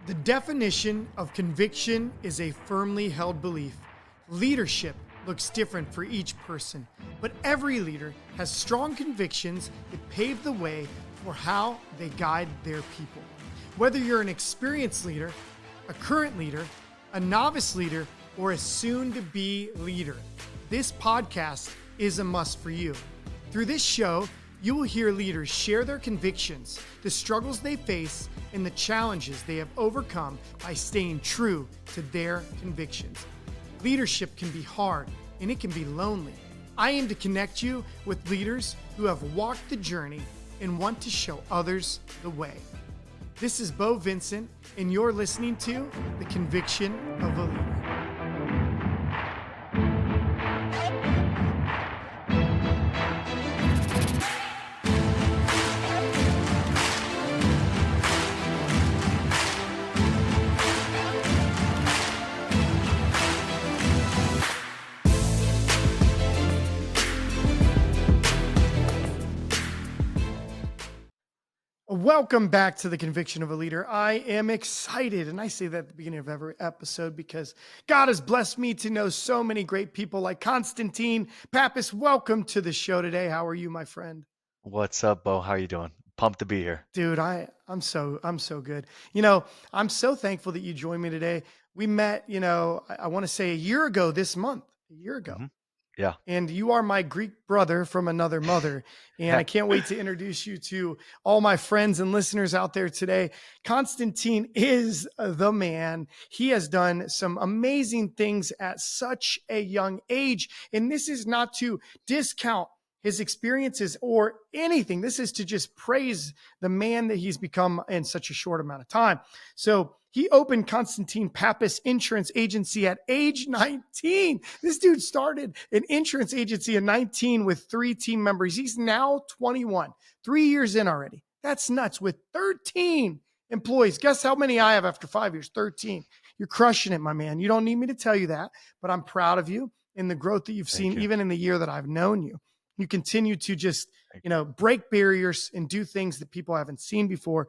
The definition of conviction is a firmly held belief. Leadership looks different for each person, but every leader has strong convictions that pave the way for how they guide their people. Whether you're an experienced leader, a current leader, a novice leader, or a soon-to-be leader, this podcast is a must for you. Through this show, you will hear leaders share their convictions, the struggles they face, and the challenges they have overcome by staying true to their convictions. Leadership can be hard and it can be lonely. I aim to connect you with leaders who have walked the journey and want to show others the way. This is Bo Vincent, and you're listening to The Conviction of a Leader. Welcome back to The Conviction of a Leader. I am excited, and I say that at the beginning of every episode because God has blessed me to know so many great people like Constantine Pappas. Welcome to the show today. How are you, my friend? What's up, Bo? How you doing? Pumped to be here. Dude, I'm so good. You know, I'm so thankful that you joined me today. We met, I want to say a year ago this month, a year ago. Mm-hmm. Yeah. And you are my Greek brother from another mother. And I can't wait to introduce you to all my friends and listeners out there today. Constantine is the man. He has done some amazing things at such a young age. And this is not to discount his experiences or anything. This is to just praise the man that he's become in such a short amount of time. So he opened Constantine Pappas Insurance Agency at age 19. This dude started an insurance agency at 19 with 3 team members. He's now 21, 3 years in already. That's nuts, with 13 employees. Guess how many I have after 5 years? 13. You're crushing it, my man. You don't need me to tell you that, but I'm proud of you and the growth that you've seen, even in the year that I've known you. You continue to just, break barriers and do things that people haven't seen before.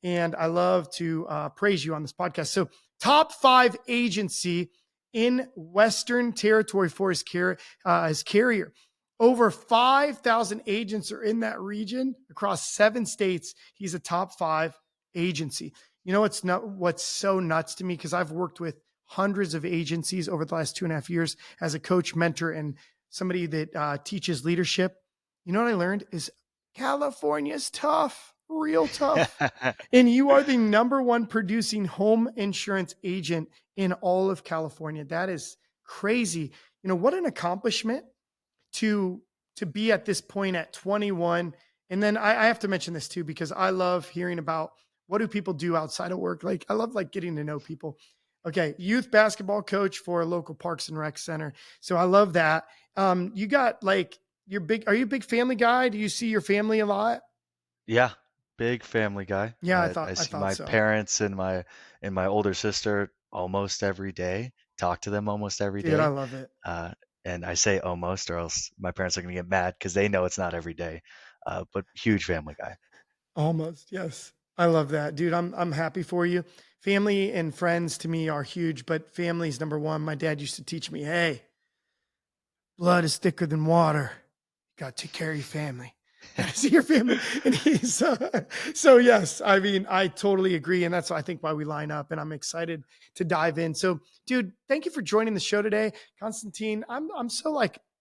And I love to praise you on this podcast. So top 5 agency in Western Territory for his carrier. Over 5,000 agents are in that region across 7 states. He's a top 5 agency. You know, what's so nuts to me, because I've worked with hundreds of agencies over the last 2.5 years as a coach, mentor, and somebody that teaches leadership. You know what I learned is California's tough, real tough. And you are the number 1 producing home insurance agent in all of California. That is crazy. You know, what an accomplishment to be at this point at 21. And then I have to mention this too, because I love hearing about what do people do outside of work. Like, I love getting to know people. Okay. Youth basketball coach for a local Parks and Rec center. So I love that. You got are you a big family guy? Do you see your family a lot? Yeah. Big family guy. Yeah. I see my parents and my older sister almost every day, talk to them almost every day. Dude, I love it. And I say almost, or else my parents are going to get mad because they know it's not every day. But huge family guy. Almost. Yes. I love that, dude. I'm happy for you. Family and friends to me are huge, but family's number 1. My dad used to teach me, hey, blood is thicker than water. You got to take care of your family. See your family. And he's so yes, I mean, I totally agree. And that's, I think, why we line up, and I'm excited to dive in. So dude, thank you for joining the show today. Constantine, I'm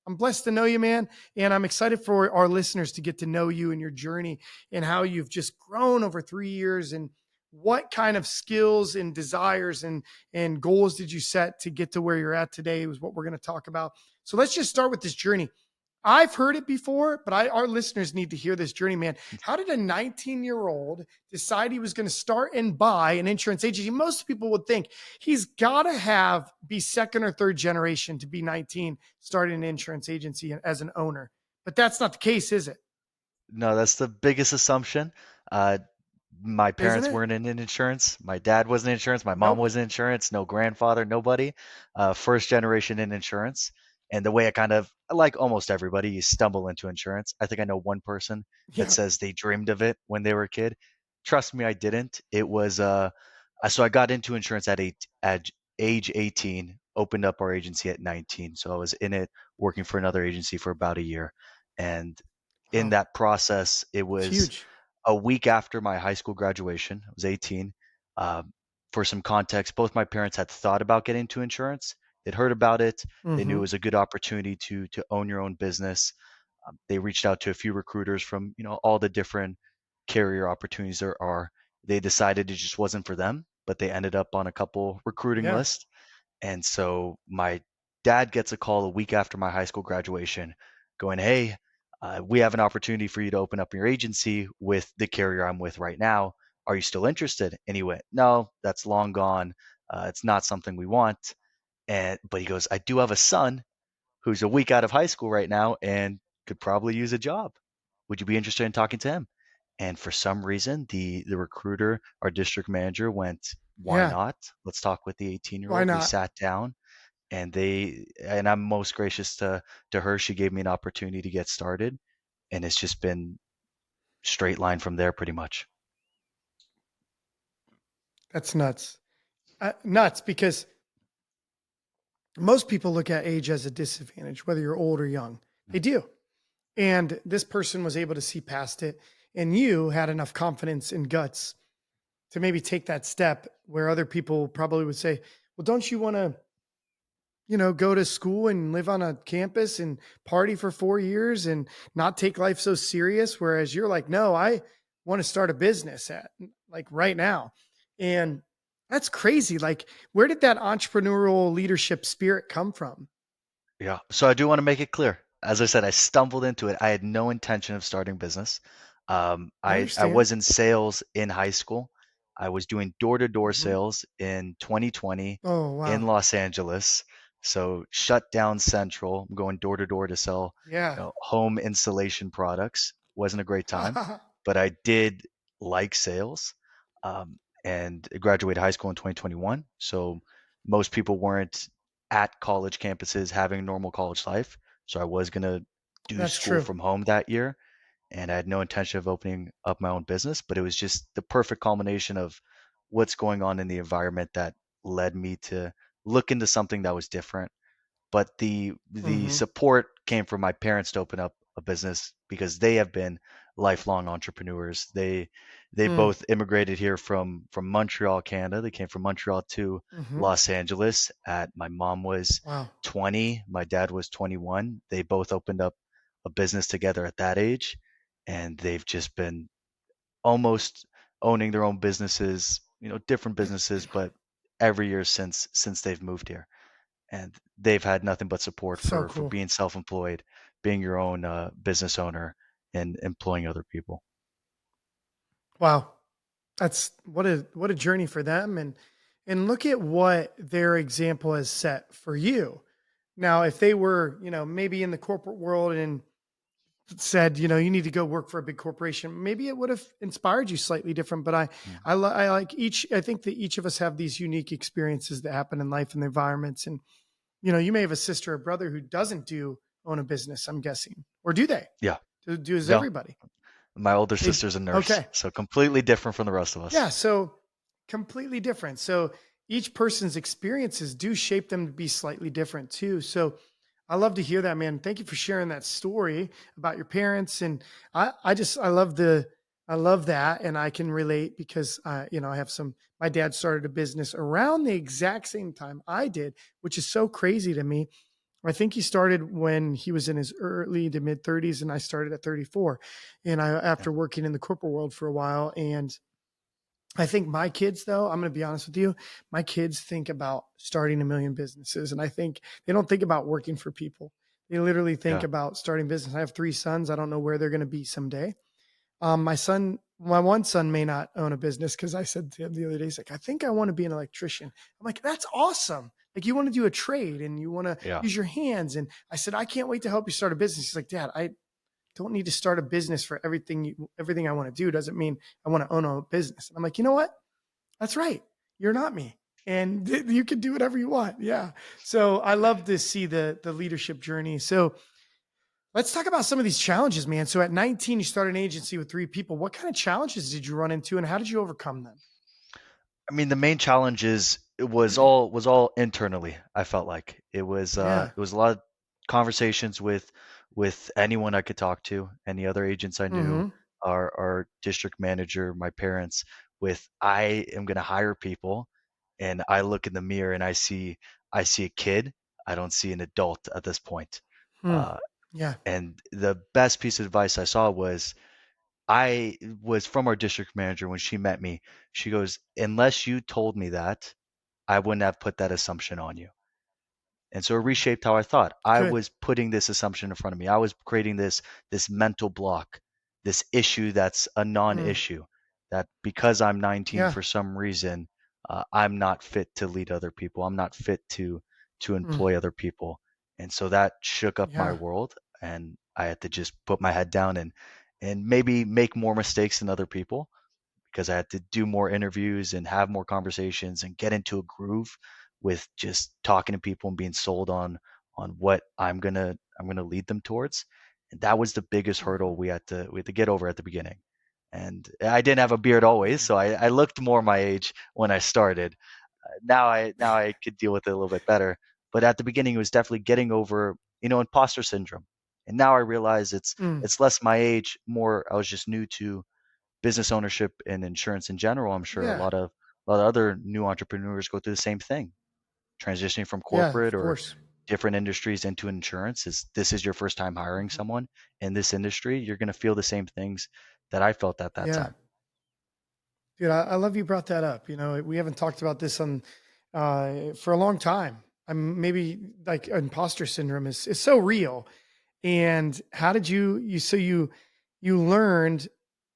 blessed to know you, man. And I'm excited for our listeners to get to know you and your journey and how you've just grown over 3 years, and what kind of skills and desires and goals did you set to get to where you're at today is what we're going to talk about. So let's just start with this journey. I've heard it before, but our listeners need to hear this journey, man. How did a 19-year-old decide he was going to start and buy an insurance agency? Most people would think he's got to be second or third generation to be 19, starting an insurance agency as an owner. But that's not the case, is it? No, that's the biggest assumption. My parents weren't in insurance. My dad wasn't in insurance. My mom wasn't in insurance. No grandfather, nobody. First generation in insurance. And the way I kind of, like almost everybody, you stumble into insurance. I think I know one person that says they dreamed of it when they were a kid. Trust me, I didn't. It was So I got into insurance at age 18, opened up our agency at 19. So I was in it working for another agency for about a year. And in Wow, that process, it it's was huge. a week after my high school graduation. I was 18. Um, for some context, both my parents had thought about getting into insurance. They'd heard about it. They knew it Hmm. was a good opportunity to own your own business. They reached out to a few recruiters from all the different carrier opportunities there are. They decided it just wasn't for them, but they ended up on a couple recruiting Yeah, lists. And so my dad gets a call a week after my high school graduation going, "Hey, we have an opportunity for you to open up your agency with the carrier I'm with right now. Are you still interested?" And he went, "No, that's long gone. It's not something we want." But he goes, "I do have a son who's a week out of high school right now and could probably use a job. Would you be interested in talking to him?" And for some reason, the recruiter, our district manager, went, "Why yeah. not? Let's talk with the 18-year Why old." We not? sat down, and I'm most gracious to her. She gave me an opportunity to get started, and it's just been straight line from there, pretty much. That's nuts. Nuts because most people look at age as a disadvantage, whether you're old or young. They do. And this person was able to see past it. And you had enough confidence and guts to maybe take that step where other people probably would say, well, don't you want to, go to school and live on a campus and party for 4 years and not take life so serious? Whereas you're like, no, I want to start a business at like right now. And that's crazy. Like, where did that entrepreneurial leadership spirit come from? Yeah. So I do want to make it clear. As I said, I stumbled into it. I had no intention of starting business. I I understand. was in sales in high school. I was doing door-to-door Mhm. sales in 2020 Oh, in wow. Los Angeles. So shut down central. I'm going door to door to sell, Yeah. home installation products. Wasn't a great time, but I did like sales. And I graduated high school in 2021. So most people weren't at college campuses having normal college life. So I was going to do That's school true. from home that year. And I had no intention of opening up my own business, but it was just the perfect culmination of what's going on in the environment that led me to look into something that was different. But the Mhm. support came from my parents to open up a business because they have been lifelong entrepreneurs. They Mm. both immigrated here from Montreal, Canada. They came from Montreal to Mhm. Los Angeles at my mom was Wow. 20, my dad was 21. They both opened up a business together at that age, and they've just been almost owning their own businesses, different businesses, but every year since they've moved here, and they've had nothing but support So for cool. being self-employed, being your own business owner, and employing other people. Wow. That's what a journey for them, and look at what their example has set for you. Now, if they were, maybe in the corporate world and said, you need to go work for a big corporation, maybe it would have inspired you slightly different. But Mm. I like each. I think that each of us have these unique experiences that happen in life and the environments. And you may have a sister or brother who doesn't do own a business. I'm guessing, or do they? Yeah, Do as no, everybody? my older They sister's a nurse, okay. so completely different from the rest of us. Yeah, so completely different. So each person's experiences do shape them to be slightly different too. So I love to hear that, man. Thank you for sharing that story about your parents. And I love that. And I can relate because, I have my dad started a business around the exact same time I did, which is so crazy to me. I think he started when he was in his early to mid 30s and I started at 34. And Yeah, after working in the corporate world for a while, and I think my kids, though, I'm going to be honest with you, my kids think about starting a million businesses. And I think they don't think about working for people. They literally think yeah, about starting business. I have three sons. I don't know where they're going to be someday. My one son may not own a business because I said to him the other day, he's like, I think I want to be an electrician. I'm like, that's awesome. Like you want to do a trade and you want to yeah, use your hands. And I said, I can't wait to help you start a business. He's like, Dad, I don't need to start a business for everything I want to do. Doesn't mean I want to own a business. And I'm like, you know what? That's right. You're not me. And you can do whatever you want. Yeah. So I love to see the leadership journey. So let's talk about some of these challenges, man. So at 19, you started an agency with three people. What kind of challenges did you run into and how did you overcome them? I mean, the main challenge is it was all internally. I felt like Yeah. it was a lot of conversations with anyone I could talk to, any other agents I knew, Mm-hmm. our district manager, my parents. With I am going to hire people, and I look in the mirror and I see a kid. I don't see an adult at this point. Hmm. Uh, Yeah. and the best piece of advice I saw was I was from our district manager when she met me. She goes, "Unless you told me that, I wouldn't have put that assumption on you." And so it reshaped how I thought. I Good. was putting this assumption in front of me. I was creating this mental block, this issue that's a Mm. non-issue, that because I'm 19 Yeah. for some reason, I'm not fit to lead other people. I'm not fit to Mm. employ other people. And so that shook up my Yeah. world, and I had to just put my head down and maybe make more mistakes than other people because I had to do more interviews and have more conversations and get into a groove with just talking to people and being sold on what I'm gonna lead them towards. And that was the biggest Mm-hmm. hurdle we had to get over at the beginning. And I didn't have a beard always, Man. so I looked more my age when I started. Now I could deal with it a little bit better. But at the beginning, it was definitely getting over, imposter syndrome. And now I realize it's Mm. it's less my age, more I was just new to business ownership and insurance in general. I'm sure a Yeah. lot of other new entrepreneurs go through the same thing, transitioning from Yeah. corporate Of or course. different industries into insurance. Is this is your first time hiring Mhm. someone in this industry, you're going to feel the same things that I felt at that Yeah. time. Dude, I love you brought that up. You know, we haven't talked about this on for a long time. I'm maybe like imposter syndrome is so real. And how did you learned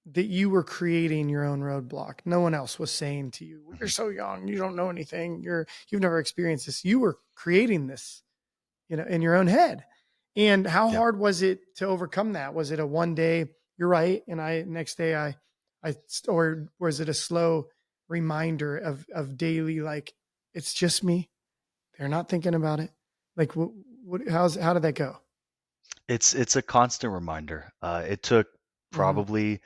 that you were creating your own roadblock. No one else was saying to you, "Well, you're Mhm. so young, you don't know anything. You've never experienced this." You were creating this, in your own head. And how Yeah. hard was it to overcome that? Was it a one day, you're right, and I next day or was it a slow reminder of daily, like, it's just me. They're not thinking about it. Like how did that go? It's a constant reminder. It took Hmm. probably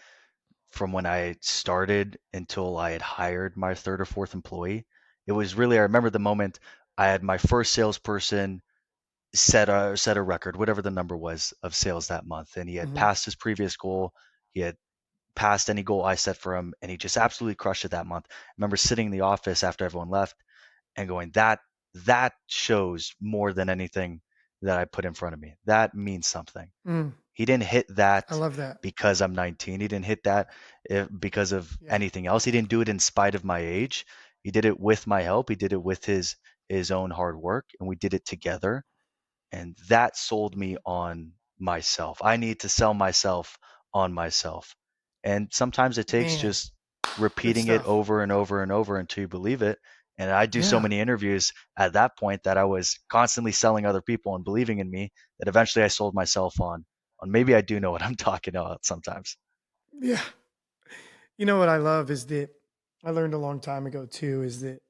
from when I started until I had hired my third or fourth employee. It was really, I remember the moment I had my first salesperson set a record, whatever the number was of sales that month, and he had Hmm. passed his previous goal. He had passed any goal I set for him, and he just absolutely crushed it that month. I remember sitting in the office after everyone left and going, that shows more than anything that I put in front of me. That means something. Mm, He didn't hit I that love that. because I'm 19. He didn't hit that because of Yeah. anything else. He didn't do it in spite of my age. He did it with my help. He did it with his own hard work, and we did it together. And that sold me on myself. I need to sell myself on myself. And sometimes it takes Man, just good repeating it stuff. over and over and over until you believe it. And I do so Yeah. many interviews at that point that I was constantly selling other people and believing in me that eventually I sold myself on maybe I do know what I'm talking about sometimes. Yeah. You know what I love is that I learned a long time ago too is that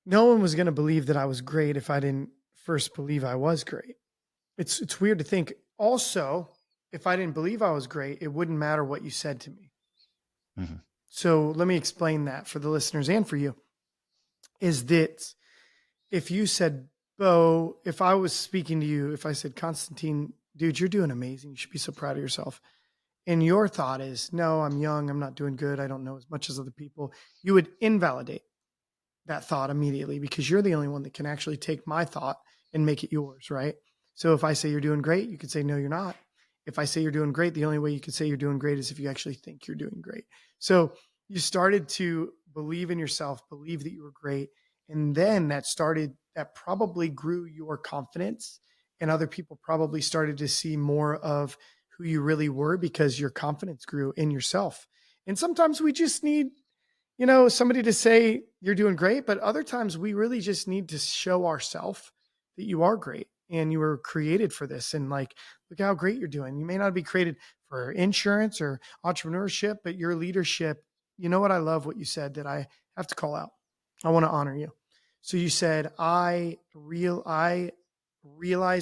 no one was going to believe that I was great if I didn't first believe I was great. It's weird to think also if I didn't believe I was great, it wouldn't matter what you said to me. Hmm. So let me explain that for the listeners and for you is that if you said, Bo, if I was speaking to you, if I said, Constantine, dude, you're doing amazing. You should be so proud of yourself. And your thought is, no, I'm young. I'm not doing good. I don't know as much as other people. You would invalidate that thought immediately because you're the only one that can actually take my thought and make it yours, right? So if I say you're doing great, you could say, no, you're not. If I say you're doing great, the only way you could say you're doing great is if you actually think you're doing great. So you started to believe in yourself, believe that you were great. And then that probably grew your confidence. And other people probably started to see more of who you really were because your confidence grew in yourself. And sometimes we just need somebody to say you're doing great, but other times we really just need to show ourselves that you are great and you were created for this. And like, look how great you're doing. You may not be created for insurance or entrepreneurship, but your leadership, you know what I love what you said that I have to call out. I want to honor you. So you said, I realized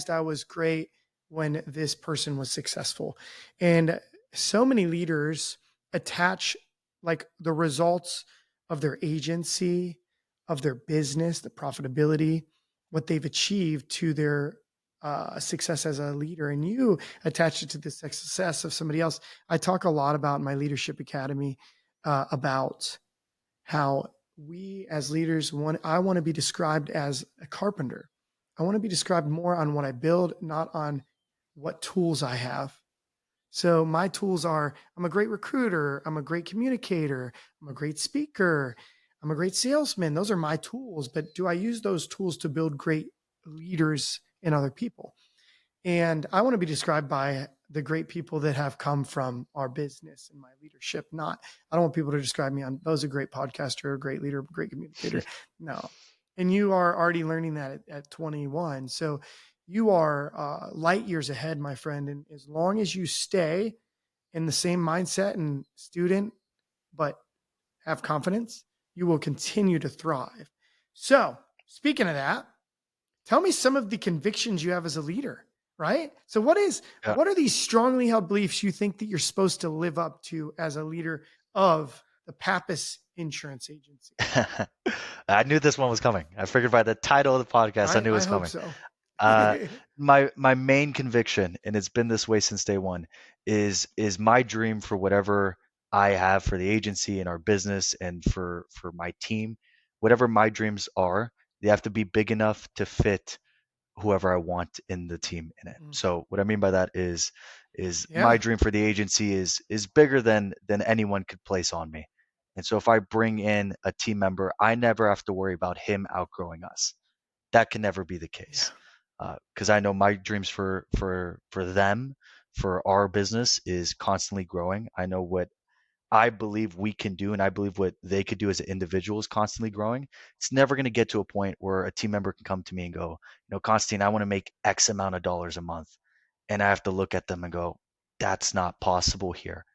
I was great when this person was successful. And so many leaders attach like the results of their agency, of their business, the profitability, what they've achieved to their success as a leader. And you attach it to the success of somebody else. I talk a lot about in my leadership academy about how we as leaders I want to be described as a carpenter. I want to be described more on what I build, not on what tools I have. So my tools are I'm a great recruiter, I'm a great communicator, I'm a great speaker, I'm a great salesman. Those are my tools, but do I use those tools to build great leaders in other people? And I want to be described by the great people that have come from our business and my leadership. Not, I don't want people to describe me on, those a great podcaster, a great leader, a great communicator. No. And you are already learning that at 21. So you are light years ahead, my friend. And as long as you stay in the same mindset and student, but have confidence, you will continue to thrive. So speaking of that, tell me some of the convictions you have as a leader, right? So Yeah. what are these strongly held beliefs you think that you're supposed to live up to as a leader of the Pappas Insurance Agency? I knew this one was coming. I figured by the title of the podcast, I knew it I was hope coming. so. Uh, my main conviction, and it's been this way since day one, is my dream for whatever I have for the agency and our business and for my team, whatever my dreams are, they have to be big enough to fit whoever I want in the team in it. Mm. So what I mean by that is my Yeah. dream for the agency is bigger than anyone could place on me. And so if I bring in a team member, I never have to worry about him outgrowing us. That can never be the Yeah. case. Because I know my dreams for them, for our business is constantly growing. I know what I believe we can do, and I believe what they could do as an individual is constantly growing. It's never going to get to a point where a team member can come to me and go, Constantine, I want to make X amount of dollars a month. And I have to look at them and go, that's not possible here.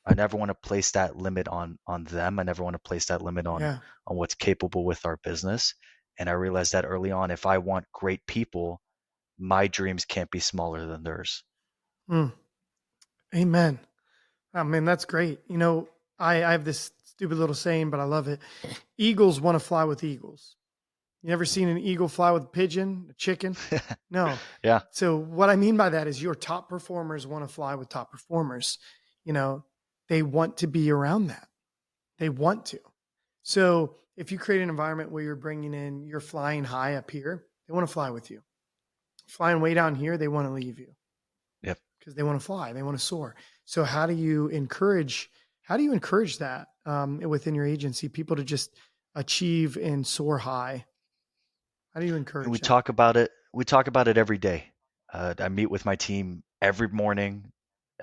I never want to place that limit on them. I never want to place that limit Yeah. on what's capable with our business. And I realized that early on, if I want great people, my dreams can't be smaller than theirs. Mm. Amen. I mean, that's great. I have this stupid little saying, but I love it. Eagles want to fly with eagles. You ever seen an eagle fly with a pigeon, a chicken? No. Yeah. So what I mean by that is your top performers want to fly with top performers. They want to be around that. They want to. So if you create an environment where you're flying high up here, they want to fly with you. Flying way down here, they want to leave you Yep. because they want to fly, they want to soar. So how do you encourage that within your agency, people to just achieve and soar high? How do you And we encourage that? talk about it. We talk about it every day. I meet with my team every morning.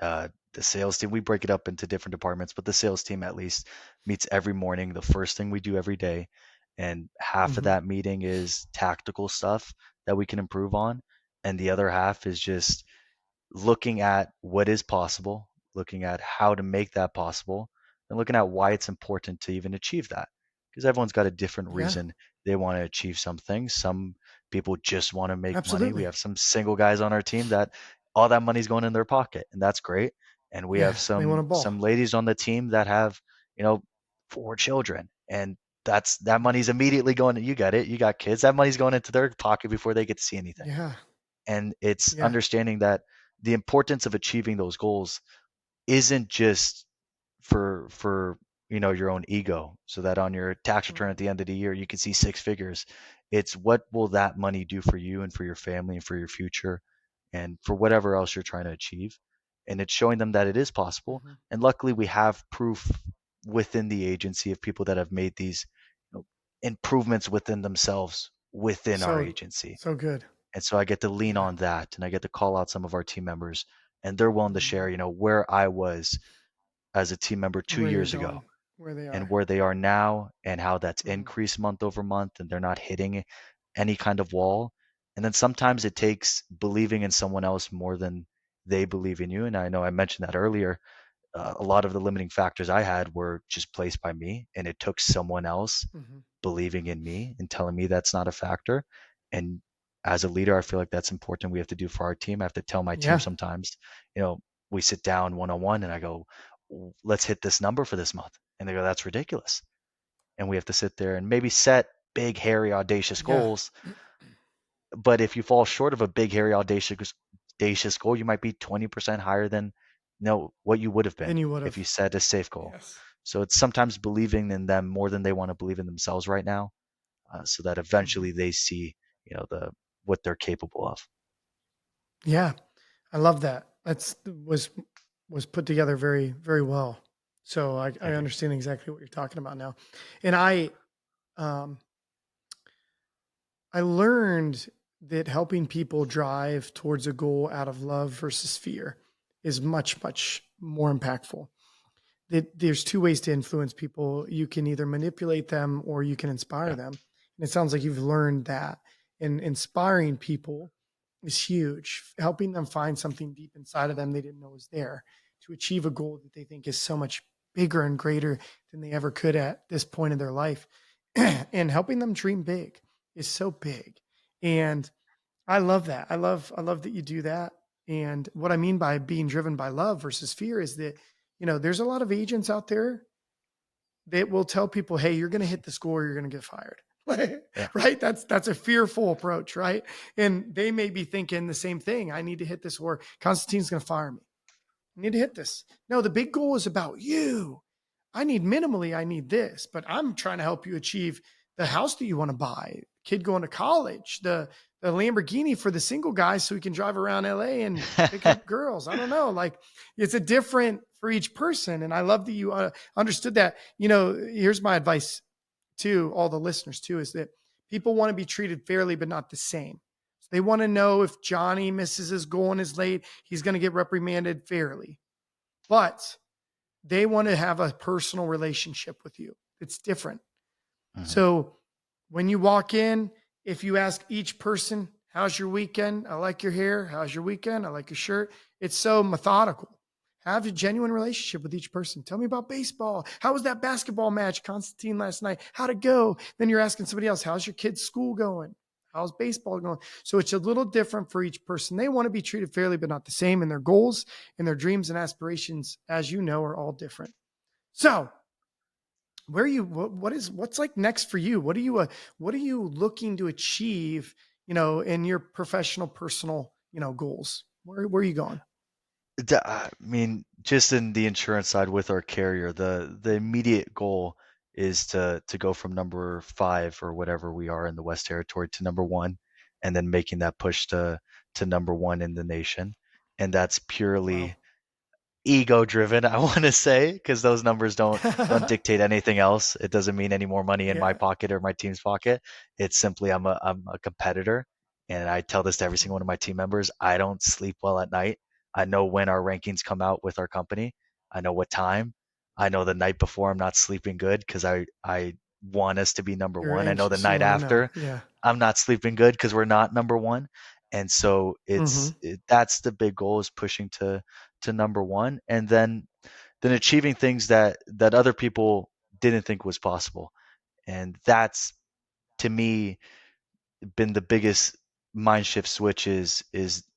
The sales team, we break it up into different departments, but the sales team at least meets every morning. The first thing we do every day, and half of Mm-hmm. that meeting is tactical stuff that we can improve on, and the other half is just looking at what is possible, looking at how to make that possible, and looking at why it's important to even achieve that. Because everyone's got a different Yeah, reason they want to achieve something. Some people just want to make money. We absolutely. have some single guys on our team that all that money's going in their pocket, and that's great. And we Yeah, have they want a some ball. ladies on the team that have, you know, 4 children, and that Mm. money's immediately going. You got it. You got kids. That money's going into their pocket before they get to see anything. Yeah, And it's yeah. understanding that the importance of achieving those goals isn't just for your own ego, so that on your tax return at Mm. the end of the year you can see 6 figures. It's what will that money do for you and for your family and for your future and for whatever else you're trying to achieve. And it's showing them that it is possible. Mm-hmm. And luckily we have proof within the agency of people that have made these, improvements within themselves within our So, agency. so good. And so I get to lean Yeah. on that, and I get to call out some of our team members, and they're willing to Mm. share, where I was as a team member two Where you're years ago going, where they and are. where they are now and how that's Mm. increased month over month, and they're not hitting any kind of wall. And then sometimes it takes believing in someone else more than they believe in you. And I know I mentioned that earlier. A lot of the limiting factors I had were just placed by me, and it took someone else Mm-hmm. believing in me and telling me that's not a factor. And as a leader, I feel like that's important. We have to do for our team. I have to tell my team Yeah. sometimes, we sit down one on one and I go, let's hit this number for this month. And they go, that's ridiculous. and we have to sit there and maybe set big, hairy, audacious Yeah. goals. But if you fall short of a big, hairy, audacious goal, you might be 20% higher than what you would have Then been you would if you have. set a safe goal. Yes. So it's sometimes believing in them more than they want to believe in themselves right now, so that Mhm. eventually they see, the what they're capable of. Yeah. I love that. Was put together very, very well. So I Thank you. understand exactly what you're talking about now. And um I learned that helping people drive towards a goal out of love versus fear is much, much more impactful. That there's two ways to influence people. You can either manipulate them or you can inspire Yeah. them. And it sounds like you've learned that. And inspiring people is huge. Helping them find something deep inside of them they didn't know was there to achieve a goal that they think is so much bigger and greater than they ever could at this point in their life. And helping them dream big is so big. And I love that. I love that you do that. And what I mean by being driven by love versus fear is that, there's a lot of agents out there that will tell people, "Hey, you're going to hit the score, you're going to get fired." Yeah. Right? That's a fearful approach, right? And they may be thinking the same thing. I need to hit this, or Constantine's going to fire me. I need to hit this. No, the big goal is about you. I need this, but I'm trying to help you achieve the house that you want to buy, kid going to college, the Lamborghini for the single guy so he can drive around LA and pick up girls. I don't know. Like it's a different for each person. And I love that you understood that. Here's my advice to all the listeners too, is that people want to be treated fairly, but not the same. So they want to know if Johnny misses his goal and is late, he's going to get reprimanded fairly. But they want to have a personal relationship with you. It's different. Mhm. So when you walk in, if you ask each person, "How's your weekend? I like your hair. How's your weekend? I like your shirt." It's so methodical. Have a genuine relationship with each person. Tell me about baseball. How was that basketball match, Constantine, last night? How'd it go? Then you're asking somebody else, "How's your kid's school going? How's baseball going?" So it's a little different for each person. They want to be treated fairly, but not the same. And their goals and their dreams and aspirations, as you know, are all different. So where are you what's like next for you? What are you looking to achieve, in your professional, personal, goals? Where are you going? I mean, just in the insurance side with our carrier, the immediate goal is to go from number 5 or whatever we are in the West Territory to number 1, and then making that push to number 1 in the nation. And that's Wow. purely ego driven, I want to say, because those numbers don't dictate anything else. It doesn't mean any more money in my Yeah. pocket or my team's pocket. It's simply I'm a competitor, and I tell this to every single one of Mhm. my team members. I don't sleep well at night. I know when our rankings come out with our company. I know what time. I know the night before I'm not sleeping good because I want us to be number You're 1. I know the anxious. You night want to know. after Yeah. I'm not sleeping good because we're not number 1. And so Hmm. that's the big goal, is pushing to number 1, and then achieving things that other people didn't think was possible. And that's, to me, been the biggest mind shift switch, is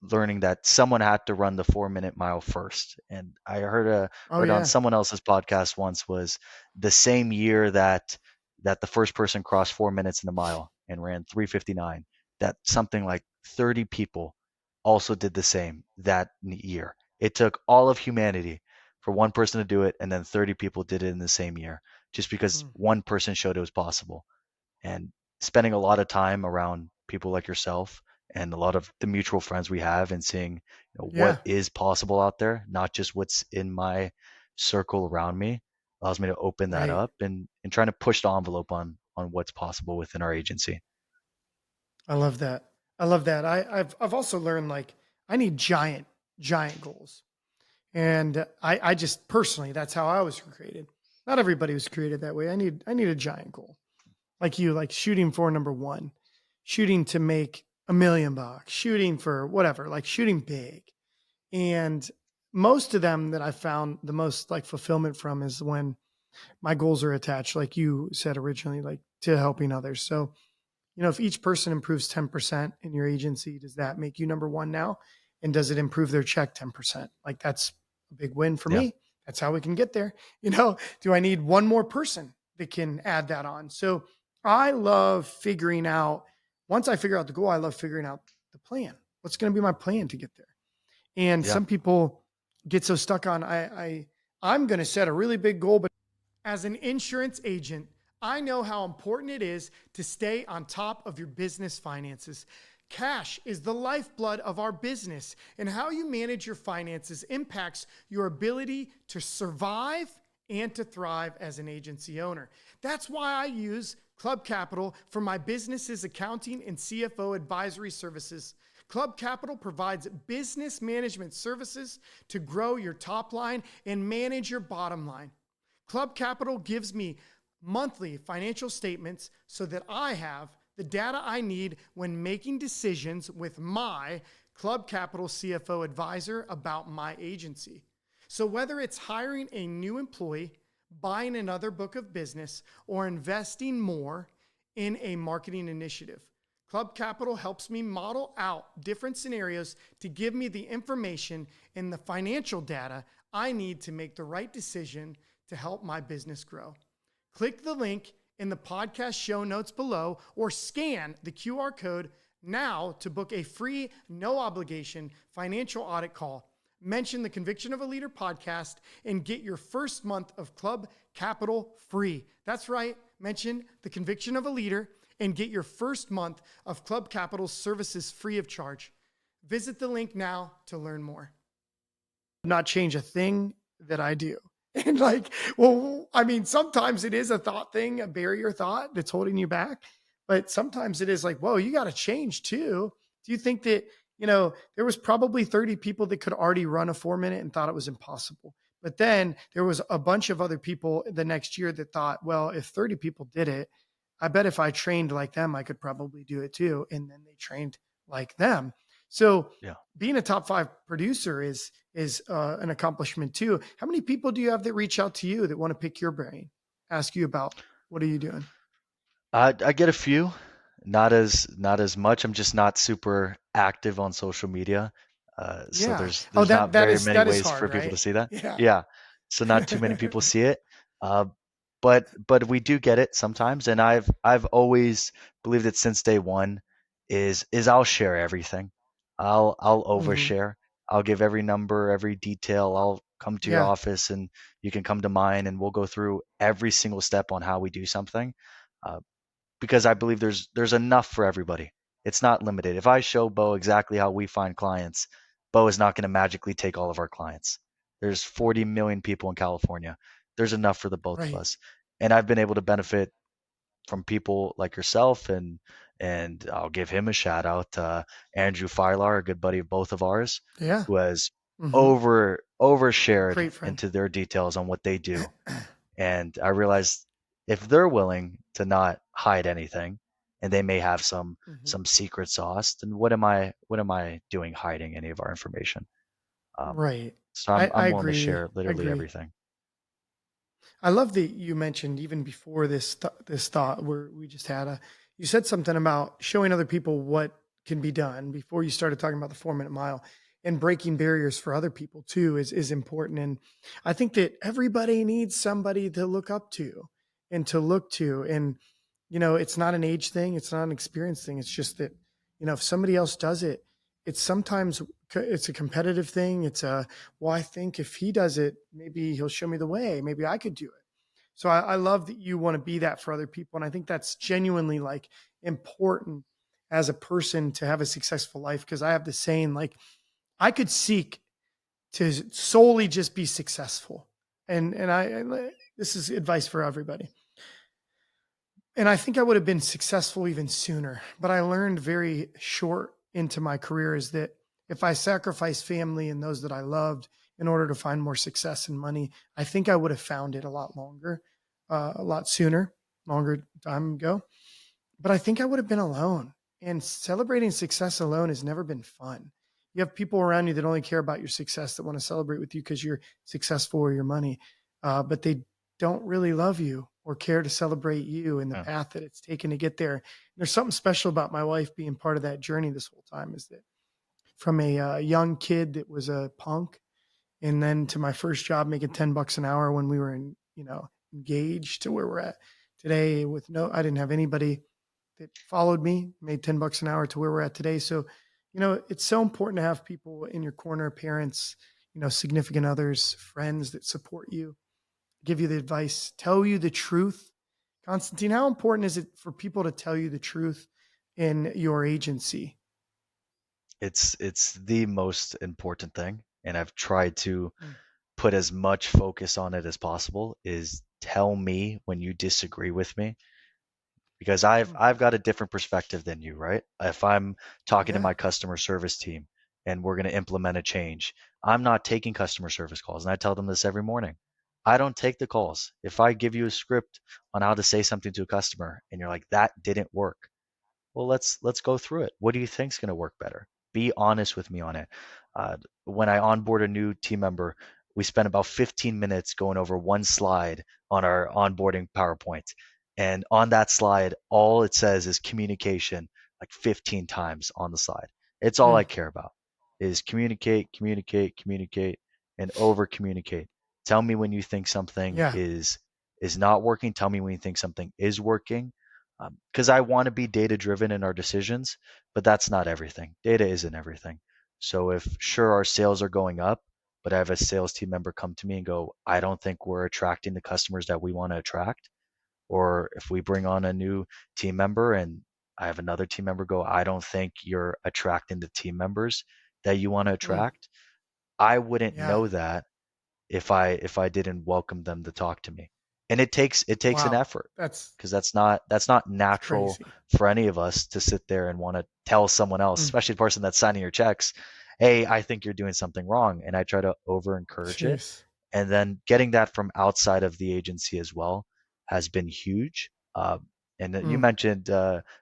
learning that someone had to run the 4-minute mile first. And I Oh heard on yeah. someone else's podcast once, was the same year that the first person crossed 4 minutes in the mile and ran 3:59, that something like 30 people also did the same that year. It took all of humanity for one person to do it, and then 30 people did it in the same year, just because Mm. one person showed it was possible. And spending a lot of time around people like yourself and a lot of the mutual friends we have, and seeing, what Yeah. is possible out there, not just what's in my circle around me, allows me to open that Right. up, and trying to push the envelope on what's possible within our agency. I love that. I love that. I've also learned like I need giant goals. And I just personally, that's how I was created. Not everybody was created that way. I need a giant goal. Like you, like shooting for number one, shooting to make $1 million, shooting for whatever, like shooting big. And most of them that I found the most like fulfillment from is when my goals are attached, like you said originally, like to helping others. So, if each person improves 10% in your agency, does that make you number one now? And does it improve their check 10%? Like that's a big win for Yeah. me. That's how we can get there. Do I need one more person that can add that on. So I love figuring out, once I figure out the goal, I love figuring out the plan. What's going to be my plan to get there? And Yeah. some people get so stuck on, I'm going to set a really big goal, but as an insurance agent, I know how important it is to stay on top of your business finances. Cash is the lifeblood of our business, and how you manage your finances impacts your ability to survive and to thrive as an agency owner. That's why I use Club Capital for my business's accounting and CFO advisory services. Club Capital provides business management services to grow your top line and manage your bottom line. Club Capital gives me monthly financial statements so that I have the data I need when making decisions with my Club Capital CFO advisor about my agency. So whether it's hiring a new employee, buying another book of business, or investing more in a marketing initiative, Club Capital helps me model out different scenarios to give me the information and the financial data I need to make the right decision to help my business grow. Click the link in the podcast show notes below or scan the QR code now to book a free, no obligation financial audit call. Mention the Conviction of a Leader podcast and get your first month of Club Capital free. That's right. Mention the Conviction of a Leader and get your first month of Club Capital services free of charge. Visit the link now to learn more. Not change a thing that I do. And like, well, I mean, sometimes it is a thought thing, a barrier thought that's holding you back. But sometimes it is like, whoa, you got to change too. Do you think that, there was probably 30 people that could already run a 4-minute and thought it was impossible. But then there was a bunch of other people the next year that thought, well, if 30 people did it, I bet if I trained like them, I could probably do it too. And then they trained like them. So Yeah. being a top 5 producer is an accomplishment too. How many people do you have that reach out to you that want to pick your brain, ask you about what are you doing? I get a few, not as much. I'm just not super active on social media. So Yeah. Oh, there's not very many that is ways hard, for people to right? see that. Yeah. Yeah. So not too many people see it. Uh, but we do get it sometimes, and I've always believed it since day one is I'll share everything. I'll hmm overshare. I'll give every number, every detail. I'll come to your Yeah. office and you can come to mine and we'll go through every single step on how we do something. Uh, because I believe there's enough for everybody. It's not limited. If I show Bo exactly how we find clients, Bo is not going to magically take all of our clients. There's 40 million people in California. There's enough for the both of Right. us. And I've been able to benefit from people like yourself and I'll give him a shout out, Andrew Filar, a good buddy of both of ours, Yeah. who has hmm overshared Great friend. into their details on what they do. And I realized if they're willing to not hide anything, and they may have hmm some secret sauce, then what am I doing hiding any of our information? Um, Right. so I I'm willing to agree. share I literally agree. everything. I love that you mentioned even before this thought where we just had you said something about showing other people what can be done before you started talking about the 4-minute mile, and breaking barriers for other people too is important. And I think that everybody needs somebody to look up to and to look to. And, it's not an age thing. It's not an experience thing. It's just that, if somebody else does it, it's sometimes it's a competitive thing. It's well, I think if he does it, maybe he'll show me the way. Maybe I could do it. So I love that you want to be that for other people. And I think that's genuinely like important as a person to have a successful life. Cause I have the saying, like, I could seek to solely just be successful. And this is advice for everybody. And I think I would have been successful even sooner. But I learned very short into my career is that if I sacrificed family and those that I loved in order to find more success and money, I think I would have found it a lot longer, a lot sooner, longer time ago. But I think I would have been alone. And celebrating success alone has never been fun. You have people around you that only care about your success, that want to celebrate with you because you're successful or your money, but they don't really love you or care to celebrate you and the Yeah. path that it's taken to get there. And there's something special about my wife being part of that journey this whole time. Is that from a young kid that was a punk, and then to my first job making $10 an hour when we were in engaged to where we're at today with no, I didn't have anybody that followed me, made $10 an hour to where we're at today. So, it's so important to have people in your corner, parents, significant others, friends that support you, give you the advice, tell you the truth. Constantine, how important is it for people to tell you the truth in your agency? It's the most important thing, and I've tried to Mm, put as much focus on it as possible is tell me when you disagree with me because I've mhm. got a different perspective than you, right? If I'm talking to Yeah. my customer service team and we're going to implement a change, I'm not taking customer service calls, and I tell them this every morning. I don't take the calls. If I give you a script on how to say something to a customer and you're like that didn't work, well, let's go through it. What do you think's going to work better? Be honest with me on it. When I onboard a new team member, we spend about 15 minutes going over one slide on our onboarding PowerPoint. And on that slide, all it says is communication, like 15 times on the slide. It's all I Mm, care about is communicate, communicate, communicate, and over communicate. Tell me when you think something yeah. is not working. Tell me when you think something is working because I want to be data driven in our decisions, but that's not everything. Data isn't everything. So if sure our sales are going up, but I have a sales team member come to me and go, I don't think we're attracting the customers that we want to attract. Or if we bring on a new team member and I have another team member go, I don't think you're attracting the team members that you want to Mm, attract. I wouldn't yeah. know that if I didn't welcome them to talk to me. And it takes an Wow. effort That's because that's not that's natural crazy. for any of us to sit there and want to tell someone else, Mm, especially the person that's signing your checks, hey, I think you're doing something wrong. And I try to over encourage it. jeez. And then getting that from outside of the agency as well has been huge. And you Mm, mentioned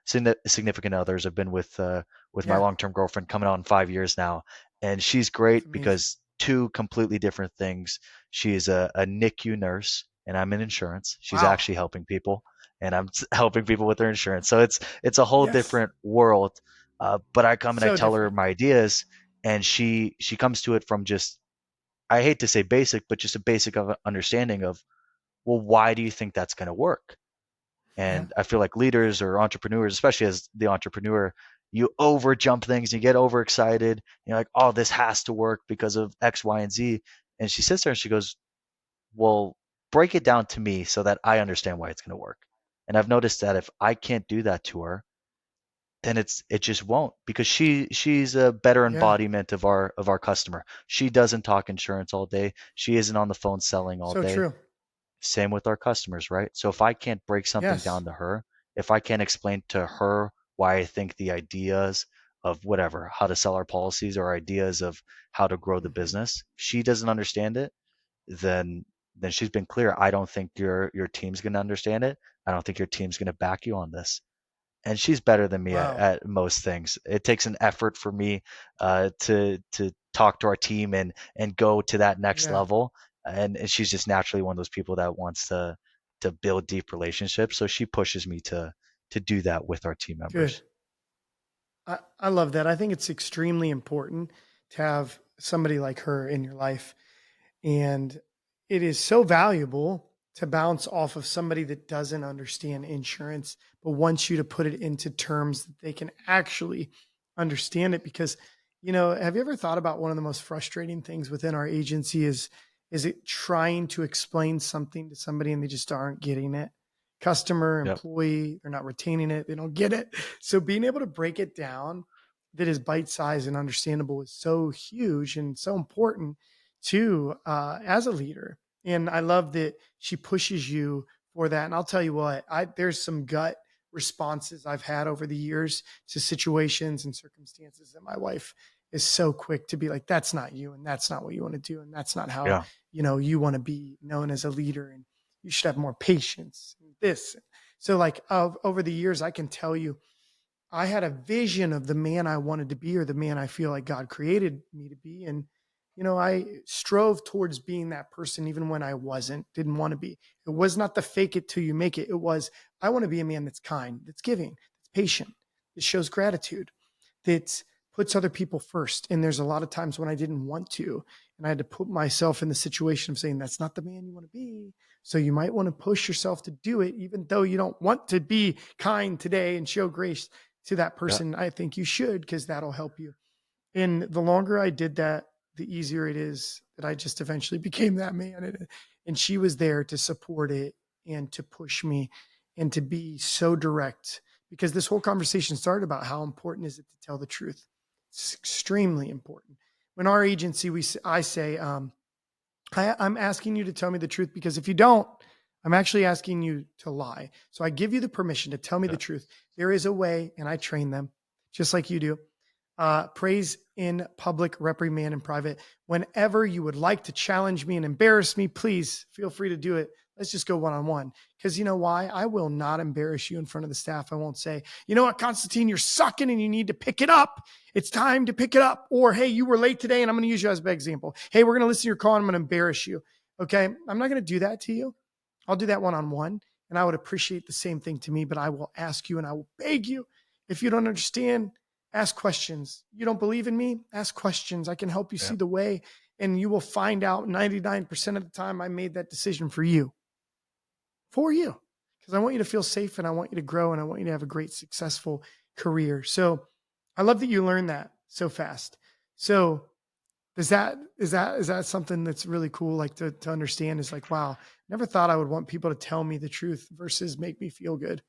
significant others. I've been with my yeah. long-term girlfriend coming on 5 years now, and she's That's great amazing. because two completely different things. She's a NICU nurse, and I'm in insurance. She's Wow. actually helping people, and I'm helping people with their insurance. So it's a whole Yes. different world. But I come and I So tell her different. my ideas, and she comes to it from just I hate to say basic, but just a basic of understanding of, well, why do you think that's going to work? Yeah. And I feel like leaders or entrepreneurs, especially as the entrepreneur, you over jump things, you get overexcited. You're like, oh, this has to work because of X, Y, and Z. And she sits there and she goes, well, break it down to me so that I understand why it's going to work. And I've noticed that if I can't do that to her, then it just won't because she's a better Yeah. embodiment of our customer. She doesn't talk insurance all day. She isn't on the phone selling all So day. true. Same with our customers, right? So if I can't break something Yes. down to her, if I can't explain to her why I think the ideas of whatever, how to sell our policies or ideas of how to grow the Hmm. business, she doesn't understand it, then then she's been clear. I don't think your team's going to understand it. I don't think your team's going to back you on this. And she's better than me Wow. at most things. It takes an effort for me to talk to our team and go to that next Yeah. level. And she's just naturally one of those people that wants to build deep relationships. So she pushes me to do that with our team Good. members. I love that. I think it's extremely important to have somebody like her in your life. And it is so valuable to bounce off of somebody that doesn't understand insurance, but wants you to put it into terms that they can actually understand it. Because, have you ever thought about one of the most frustrating things within our agency is it trying to explain something to somebody and they just aren't getting it? Customer, Yep. employee, they're not retaining it, they don't get it. So being able to break it down that is bite-sized and understandable is so huge and so important too, as a leader. And I love that she pushes you for that. And I'll tell you what, there's some gut responses I've had over the years to situations and circumstances that my wife is so quick to be like, that's not you, and that's not what you want to do, and that's not how Yeah. you want to be known as a leader, and you should have more patience. And this, so like over the years, I can tell you I had a vision of the man I wanted to be or the man I feel like God created me to be. And, I strove towards being that person even when I wasn't, didn't want to be. It was not the fake it till you make it. It was, I want to be a man that's kind, that's giving, that's patient, that shows gratitude, that puts other people first. And there's a lot of times when I didn't want to, and I had to put myself in the situation of saying, that's not the man you want to be. So you might want to push yourself to do it, even though you don't want to be kind today and show grace to that Yeah. person. I think you should, because that'll help you. And the longer I did that, the easier it is that I just eventually became that man. And she was there to support it and to push me and to be so direct, because this whole conversation started about how important is it to tell the truth. It's extremely important. When our agency, I say, I'm asking you to tell me the truth, because if you don't, I'm actually asking you to lie. So I give you the permission to tell me the Yeah. truth. There is a way, and I train them just like you do. Praise in public, reprimand in private. Whenever you would like to challenge me and embarrass me, please feel free to do it. Let's just go one on one. Because you know why? I will not embarrass you in front of the staff. I won't say, you know what, Constantine, you're sucking and you need to pick it up. It's time to pick it up. Or, hey, you were late today and I'm going to use you as an example. Hey, we're going to listen to your call and I'm going to embarrass you. Okay. I'm not going to do that to you. I'll do that one on one. And I would appreciate the same thing to me, but I will ask you and I will beg you. If you don't understand, ask questions. You don't believe in me? Ask questions. I can help you Yeah. see the way, and you will find out 99% of the time I made that decision for you. Because I want you to feel safe and I want you to grow and I want you to have a great, successful career. So I love that you learned that so fast. So is that something that's really cool, like to understand, is like, wow, never thought I would want people to tell me the truth versus make me feel good.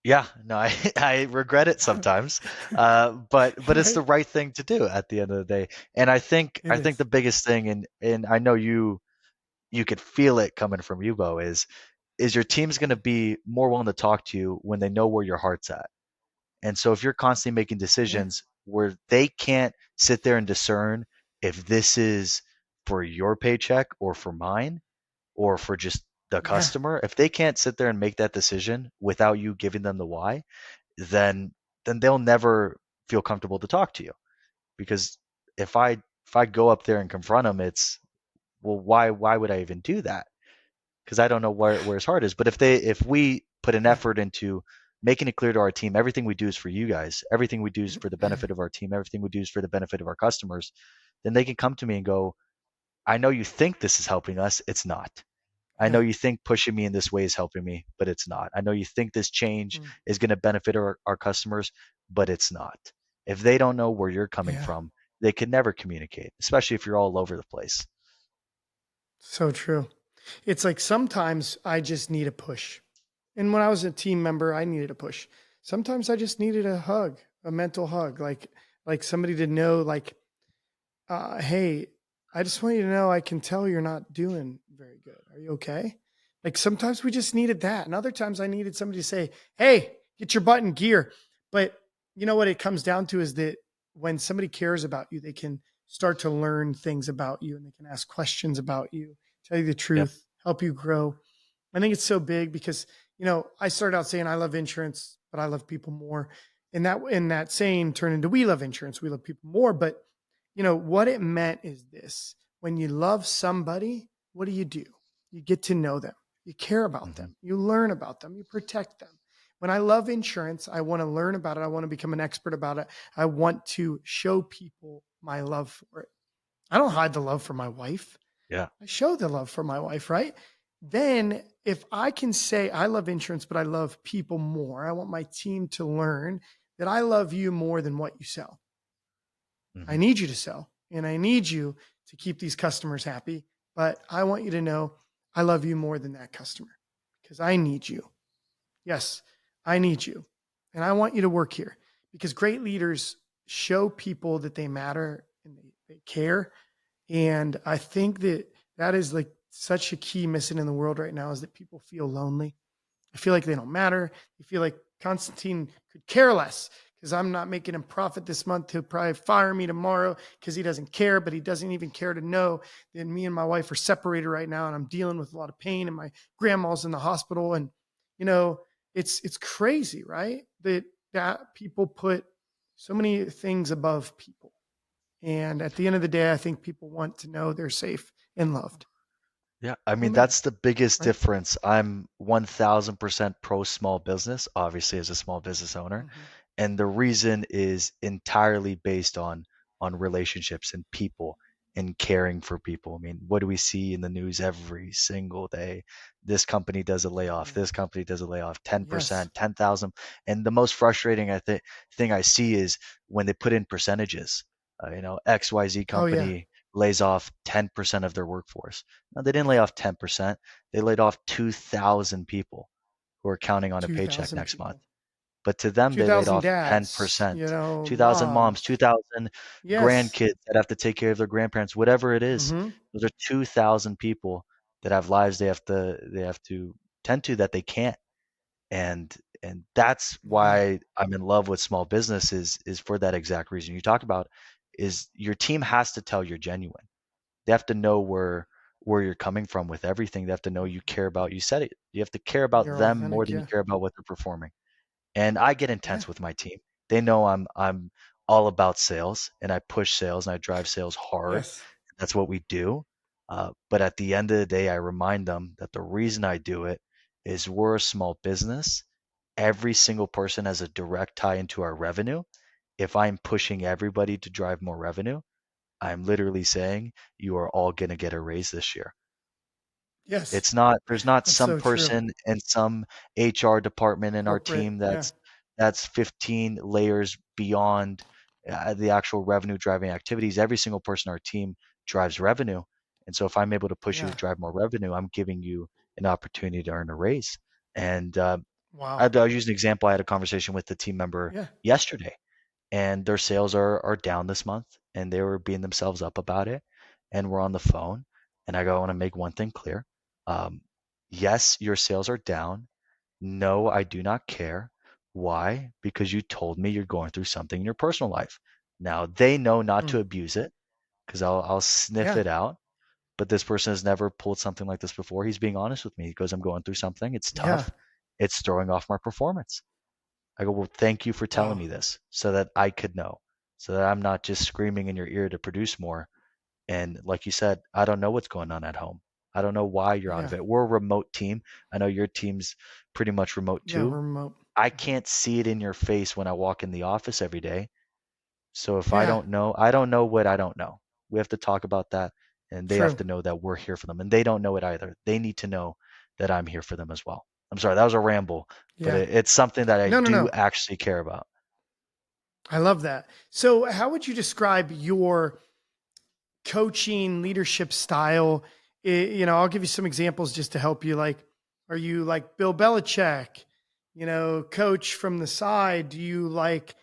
Yeah, no, I I regret it sometimes, but it's the Right? right thing to do at the end of the day. And It I think is. the biggest thing, and I know you could feel it coming from you, Bo, is your team's going to be more willing to talk to you when they know where your heart's at. And so if you're constantly making Yeah. decisions where they can't sit there and discern if this is for your paycheck or for mine or for just the Yeah. customer, if they can't sit there and make that decision without you giving them the why, then they'll never feel comfortable to talk to you. Because if I go up there and confront them, it's, well, why would I even do that? Because I don't know where his heart is. But if we put an Yeah. effort into making it clear to our team, everything we do is for you guys, everything we do is for the benefit of our team, everything we do is for the benefit of our customers, then they can come to me and go, I know you think this is helping us, it's not. I know Yeah. you think pushing me in this way is helping me, but it's not. I know you think this change Mm. is going to benefit our customers, but it's not. If they don't know where you're coming Yeah. from, they can never communicate, especially if you're all over the place. So true. It's like sometimes I just need a push. And when I was a team member, I needed a push. Sometimes I just needed a hug, a mental hug, like somebody to know, like, hey, I just want you to know I can tell you're not doing very good. Are you okay? Like sometimes we just needed that. And other times I needed somebody to say, hey, get your butt in gear. But you know what it comes down to is that when somebody cares about you, they can start to learn things about you and they can ask questions about you, tell you the Yep. truth, help you grow. I think it's so big because, I started out saying I love insurance, but I love people more. And that saying turned into we love insurance, we love people more. But what it meant is this: when you love somebody, what do? You get to know them, you care about Hmm. them, you learn about them, you protect them. When I love insurance, I want to learn about it. I want to become an expert about it. I want to show people my love for it. I don't hide the love for my wife. Yeah. I show the love for my wife, right? Then if I can say I love insurance, but I love people more, I want my team to learn that I love you more than what you sell. I Hmm. need you to sell and I need you to keep these customers happy, but I want you to know I love you more than that customer because I need you. Yes, I need you. And I want you to work here because great leaders show people that they matter and they care. And I think that is like such a key missing in the world right now is that people feel lonely. I feel like they don't matter. I feel like Constantine could care less because I'm not making him profit this month. He'll probably fire me tomorrow because he doesn't care, but he doesn't even care to know that me and my wife are separated right now and I'm dealing with a lot of pain and my grandma's in the hospital. And, you know, it's crazy, right? That people put so many things above people. And at the end of the day, I think people want to know they're safe and loved. Yeah, I mean, Amen. that's the biggest Right? difference. I'm 1000% pro small business, obviously, as a small business owner. Mhm. And the reason is entirely based on relationships and people and caring for people. I mean, what do we see in the news every single day? This company does a layoff, Yeah. this company does a layoff, Yes. 10%, 10,000. And the most frustrating thing I see is when they put in percentages. XYZ Oh yeah. company lays off 10% of their workforce. Now, they didn't lay off 10%, they laid off 2,000 people who are counting on a paycheck 2,000 next month. people. But to them, they laid 2,000 off dads, 10%, 2,000 moms, moms. 2,000 Yes. grandkids that have to take care of their grandparents, whatever it is. Mm-hmm. Those are 2,000 people that have lives they have to tend to that they can't. And and that's Yeah. why I'm in love with small business is for that exact reason you talk about is your team has to tell you're genuine. They have to know where you're coming from with everything. They have to know you care about, you said it. You have to care about You're them more authentic. than you Yeah. care about what they're performing. And I get Yeah. intense with my team. They know I'm all about sales and I push sales and I drive sales hard. Yes. That's what we do. But at the end of the day, I remind them that the reason I do it is we're a small business. Every single person has a direct tie into our revenue. If I'm pushing everybody to drive more revenue, I'm literally saying you are all going to get a raise this year. Yes. There's not That's some so true. person in some HR department in our Corporate. team Yeah. that's 15 layers beyond the actual revenue driving activities. Every single person on our team drives revenue. And so if I'm able to push you to Yeah. drive more revenue, I'm giving you an opportunity to earn a raise. And Wow. I'll use an example. I had a conversation with the team member Yeah. yesterday and their sales are down this month and they were beating themselves up about it and we're on the phone and I go, I want to make one thing clear. um, yes, your sales are down. No, I do not care. Why? Because you told me you're going through something in your personal life. Now they know not Mm. to abuse it because I'll sniff Yeah. it out, but this person has never pulled something like this before. He's being honest with me. He goes, I'm going through something, it's Yeah. tough, it's throwing off my performance. I go, well, thank you for telling Wow. me this so that I could know, so that I'm not just screaming in your ear to produce more. And like you said, I don't know what's going on at home. I don't know why you're out of Yeah. it. We're a remote team. I know your team's pretty much remote Yeah. too. We're remote. I Mhm. can't see it in your face when I walk in the office every day. So if Yeah. I don't know what I don't know. We have to talk about that and they have True. to know that we're here for them and they don't know it either. They need to know that I'm here for them as well. I'm sorry, that was a ramble, but Yeah. it's something that I No, no, do no. actually care about. I love that. So, how would you describe your coaching leadership style? I'll give you some examples just to help you. Like, are you like Bill Belichick, coach from the side? Do you like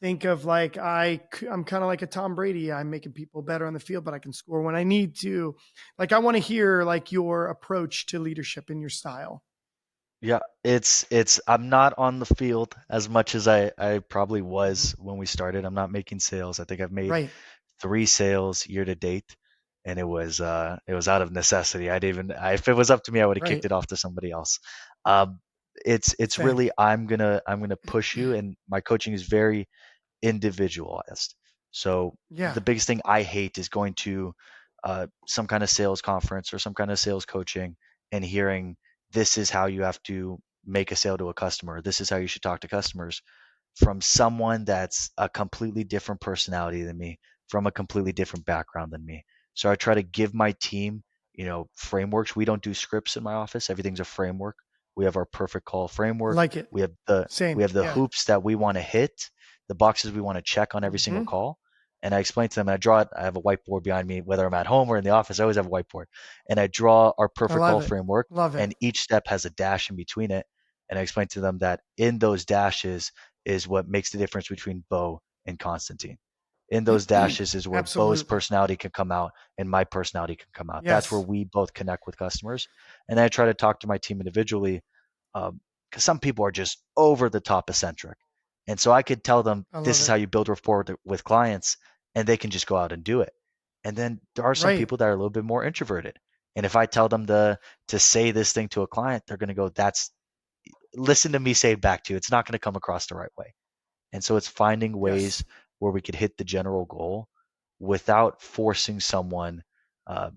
think of like I'm kind of like a Tom Brady. I'm making people better on the field, but I can score when I need to. Like, I want to hear like your approach to leadership and your style. Yeah, it's I'm not on the field as much as I probably Mhm. was when we started. I'm not making sales. I think I've made Right. 3 sales year to date, and it was out of necessity. If it was up to me, I would have kicked Right. it off to somebody else. Um, it's Same. really I'm gonna push you, and my coaching is very individualized. So Yeah. the biggest thing I hate is going to some kind of sales conference or some kind of sales coaching and hearing this is how you have to make a sale to a customer. This is how you should talk to customers from someone that's a completely different personality than me, from a completely different background than me. So I try to give my team, frameworks. We don't do scripts in my office. Everything's a framework. We have our perfect call I framework. like it. We Same. have the Yeah. hoops that we want to hit, the boxes we want to check on every single Hmm. call. And I explain to them, and I draw it. I have a whiteboard behind me, whether I'm at home or in the office, I always have a whiteboard. And I draw our I perfect love call it. framework, Love it. and each step has a dash in between it. And I explain to them that in those dashes is what makes the difference between Bo and Constantine. In those dashes is where Bo's Absolutely. personality can come out and my personality can come out. That's where Yes. we both connect with customers. And I try to talk to my team individually because some people are just over the top eccentric. And so I could tell them I this love is it. how you build rapport with clients, and they can just go out and do it. And then there are some Right. people that are a little bit more introverted. And if I tell them to say this thing to a client, they're going to go, "That's listen to me say it back to you. It's not going to come across the right way." And so it's finding ways Yes. where we could hit the general goal without forcing someone uh,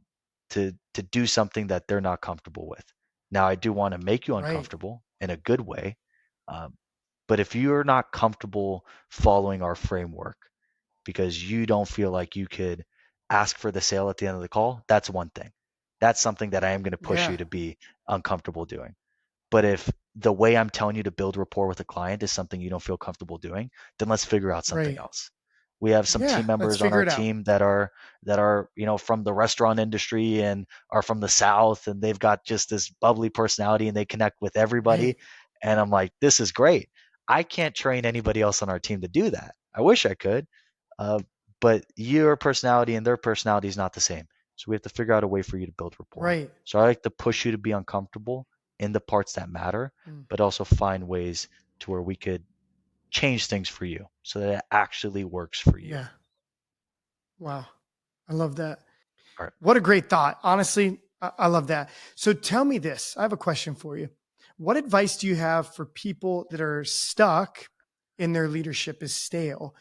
to do something that they're not comfortable with. Now, I do want to make you Right. uncomfortable in a good way, um, But if you're not comfortable following our framework because you don't feel like you could ask for the sale at the end of the call, that's one thing. That's something that I am going to push Yeah. you to be uncomfortable doing. But if the way I'm telling you to build rapport with a client is something you don't feel comfortable doing, then let's figure out something Right. else. We have some Yeah. team Let's members on figure our it out. team that are from the restaurant industry and are from the South, and they've got just this bubbly personality and they connect with everybody. Right. And I'm like, this is great. I can't train anybody else on our team to do that. I wish I could, uh, but your personality and their personality is not the same. So we have to figure out a way for you to build rapport. Right. So I like to push you to be uncomfortable in the parts that matter, Mm. but also find ways to where we could change things for you so that it actually works for you. Yeah. Wow. I love that. All right. What a great thought. Honestly, I love that. So tell me this. I have a question for you. What advice do you have for people that are stuck in their leadership is stale?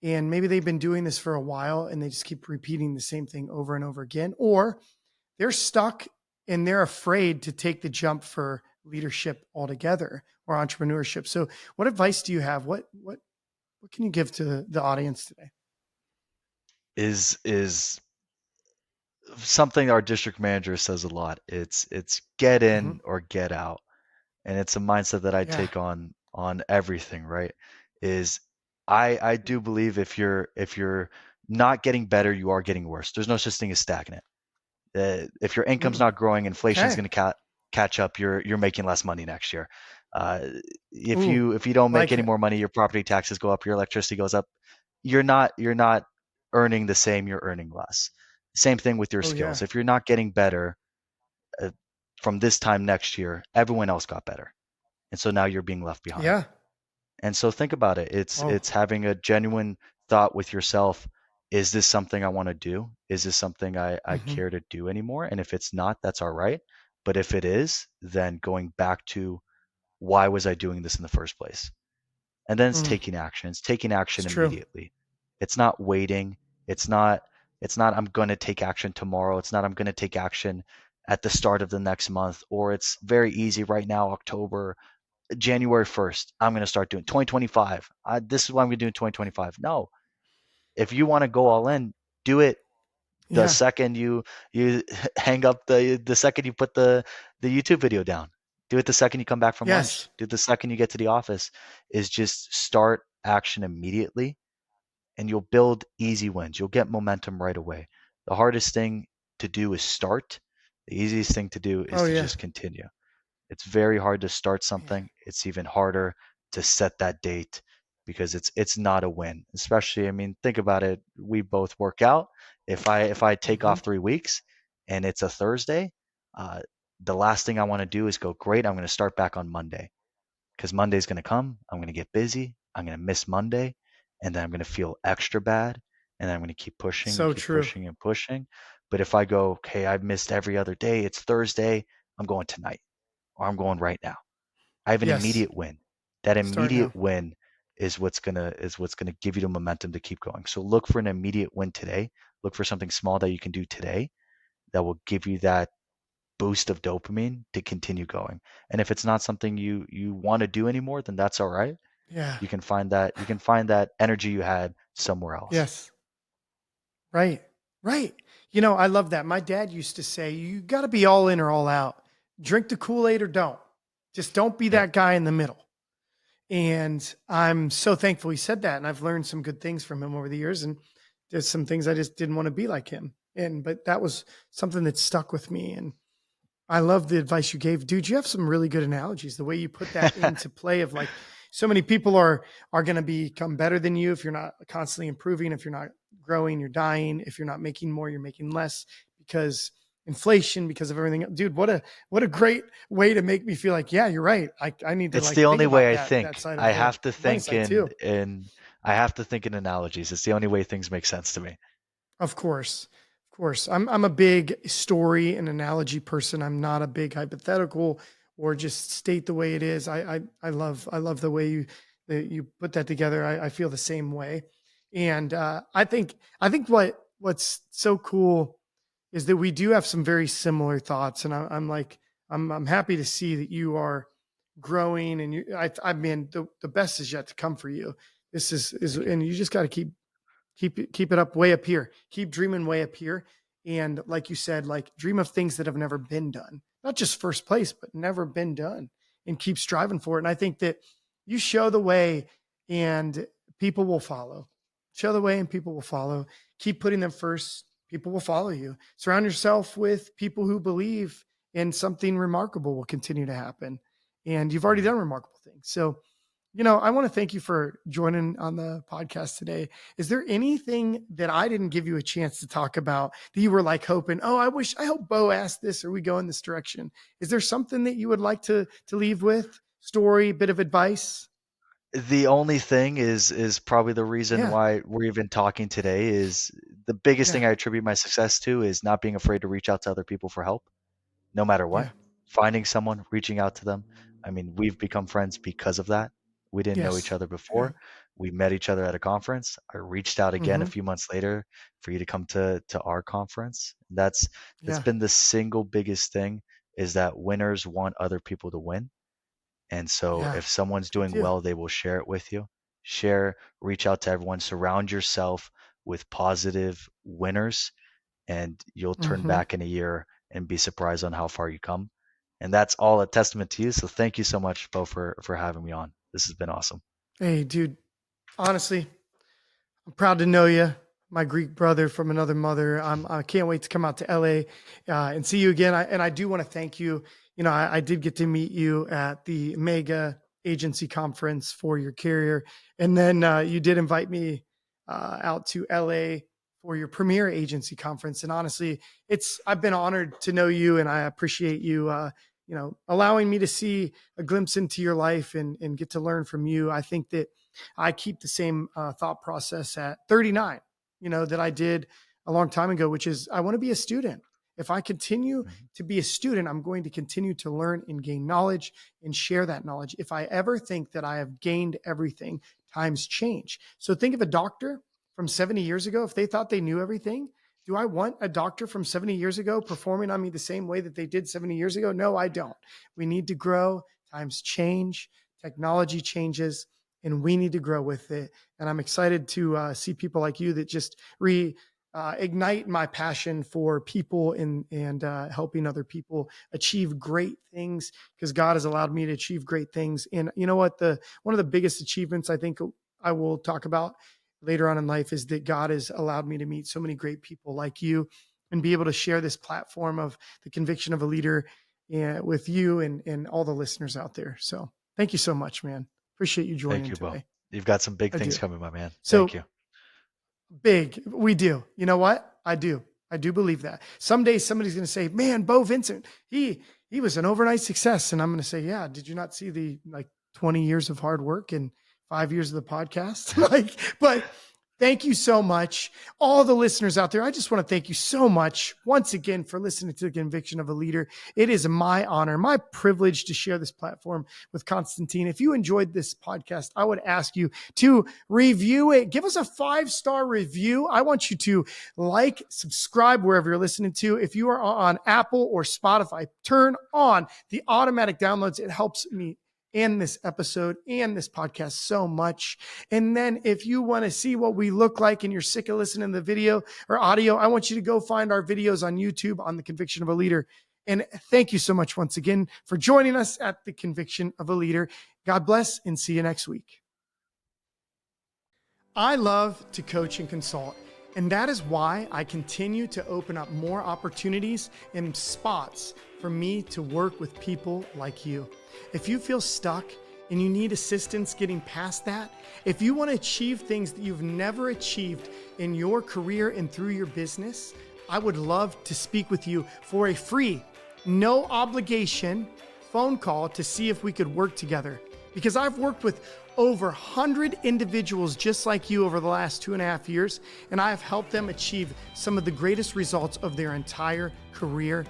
And maybe they've been doing this for a while and they just keep repeating the same thing over and over again, or they're stuck and they're afraid to take the jump for leadership altogether or entrepreneurship. So what advice do you have? What can you give to the audience today? Is something our district manager says a lot. It's get Hmm. in or get out. And it's a mindset that I Yeah. take on everything, right? Is I do believe if you're not getting better, you are getting worse. There's no such thing as stagnant. If your income's Mm. not growing, inflation's Okay. going to catch up. You're making less money next year. Uh, if Ooh, you don't make like any it. more money, your property taxes go up, your electricity goes up. You're not earning the same. You're earning less. Same thing with your Oh yeah. skills. If you're not getting better uh, from this time next year, everyone else got better, and so now you're being left behind. Yeah. And so think about it. It's Oh. it's having a genuine thought with yourself. Is this something I want to do? Is this something I Hmm. care to do anymore? And if it's not, that's all right. But if it is, then going back to why was I doing this in the first place? And then it's Mm. taking action. It's taking It's action true. immediately. It's not waiting. It's not I'm going to take action tomorrow. It's not I'm going to take action at the start of the next month, or it's very easy right now, October, January 1st, I'm going to start doing 2025. This is what I'm going to do in 2025. No, if you want to go all in, do it the Yeah. second you hang up the second you put the YouTube video down. Do it the second you come back from lunch. Yes. Do it the second you get to the office. Is just start action immediately and you'll build easy wins. You'll get momentum right away. The hardest thing to do is start. The easiest thing to do is Oh to yeah. just continue. It's very hard to start Yeah. something. It's even harder to set that date because it's not a win. Especially, I mean, think about it. We both work out. If I take Hmm. off 3 weeks and it's a Thursday, uh, the last thing I want to do is go, great, I'm going to start back on Monday because Monday's going to come. I'm going to get busy. I'm going to miss Monday, and then I'm going to feel extra bad, and then I'm going to keep pushing and So keep true. pushing and pushing. But if I go, okay, I've missed every other day. It's Thursday. I'm going tonight or I'm going right now. I have an Yes. immediate win. That Start immediate now. win is what's gonna give you the momentum to keep going. So look for an immediate win today. Look for something small that you can do today that will give you that boost of dopamine to continue going. And if it's not something you want to do anymore, then that's all right. Yeah. You can find that energy you had somewhere else. Yes. Right. Right. You know, I love that. My dad used to say, you got to be all in or all out. Drink the Kool-Aid or don't. Just don't be Yep. that guy in the middle. And I'm so thankful he said that. And I've learned some good things from him over the years. And there's some things I just didn't want to be like him. But that was something that stuck with me. And I love the advice you gave. Dude, you have some really good analogies. The way you put that into play of like so many people are going to become better than you if you're not constantly improving, if you're not growing, you're dying, if you're not making more, you're making less because inflation, because of everything. Dude, what a great way to make me feel like, yeah, you're right. I need to It's like the think only way about I that think. side I of the have to money think side in too. in I have to think in analogies. It's the only way things make sense to me. Of course. Of course. I'm a big story and analogy person. I'm not a big hypothetical or just state the way it is. I love the way you put that together. I feel the same way. And I think what's so cool is that we do have some very similar thoughts. And I'm like, I'm happy to see that you are growing, and I mean, the best is yet to come for you. This is, Thank you. and you just got to keep it up way up here. Keep dreaming way up here. And like you said, like dream of things that have never been done, not just first place, but never been done, and keep striving for it. And I think that you show the way and people will follow. Show the way and people will follow. Keep putting them first. People will follow you. Surround yourself with people who believe, and something remarkable will continue to happen. And you've already Mhm. done remarkable things. So, I want to thank you for joining on the podcast today. Is there anything that I didn't give you a chance to talk about that you were like hoping, oh, I hope Bo asked this, or we go in this direction? Is there something that you would like to leave with? Story, bit of advice? The only thing is probably the reason Yeah. why we're even talking today is the biggest Yeah. thing I attribute my success to is not being afraid to reach out to other people for help, no matter what. Yeah. Finding someone, reaching out to them. I mean, we've become friends because of that. We didn't know each Yes. other Yeah. before. We met each other at a conference. I reached out again a Mm-hmm. few months later for you to come to our conference. That's Yeah. been the single biggest thing is that winners want other people to win. And so Yeah. if someone's They doing do. well, they will share it with you. Share, reach out to everyone, surround yourself with positive winners, and you'll turn Mm-hmm. back in a year and be surprised on how far you come. And that's all a testament to you. So thank you so much, Bo, for having me on. This has been awesome. Hey, dude, honestly, I'm proud to know you, my Greek brother from another mother. I can't wait to come out to LA and see you again. I do want to thank you. I did get to meet you at the Mega Agency Conference for your carrier, and then you did invite me out to LA for your Premier Agency Conference. And honestly, I've been honored to know you, and I appreciate you. Allowing me to see a glimpse into your life and get to learn from you. I think that I keep the same thought process at 39, that I did a long time ago, which is I want to be a student. If I continue Mhm. to be a student, I'm going to continue to learn and gain knowledge and share that knowledge. If I ever think that I have gained everything, times change. So think of a doctor from 70 years ago. If they thought they knew everything, do I want a doctor from 70 years ago performing on me the same way that they did 70 years ago? No, I don't. We need to grow. Times change, technology changes, and we need to grow with it. And I'm excited to see people like you that just ignite my passion for people and helping other people achieve great things, because God has allowed me to achieve great things. And you know what? One of the biggest achievements I think I will talk about later on in life is that God has allowed me to meet so many great people like you and be able to share this platform of the conviction of a leader with you and all the listeners out there. So thank you so much, man. Appreciate you Thank joining you, Bo. today. You've got some big I things do. coming, my man. Thank So you. big, we do. You know what? I do. I do believe that. Someday somebody's going to say, "Man, Bo Vincent, he was an overnight success." And I'm going to say, "Yeah, did you not see the 20 years of hard work and 5 years of the podcast?" But thank you so much. All the listeners out there, I just want to thank you so much once again for listening to the Conviction of a Leader. It is my honor, my privilege to share this platform with Constantine. If you enjoyed this podcast, I would ask you to review it. Give us a 5-star review. I want you to subscribe wherever you're listening to. If you are on Apple or Spotify, turn on the automatic downloads. It helps me and this episode and this podcast so much. And then if you want to see what we look like and you're sick of listening to the video or audio, I want you to go find our videos on YouTube on the Conviction of a Leader. And thank you so much once again for joining us at the Conviction of a Leader. God bless and see you next week. I love to coach and consult, and that is why I continue to open up more opportunities and spots for me to work with people like you. If you feel stuck and you need assistance getting past that, if you want to achieve things that you've never achieved in your career and through your business, I would love to speak with you for a free, no obligation phone call to see if we could work together. Because I've worked with over 100 individuals just like you over the last 2.5 years, and I have helped them achieve some of the greatest results of their entire career.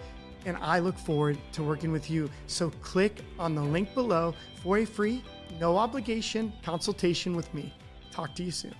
And I look forward to working with you. So click on the link below for a free, no obligation consultation with me. Talk to you soon.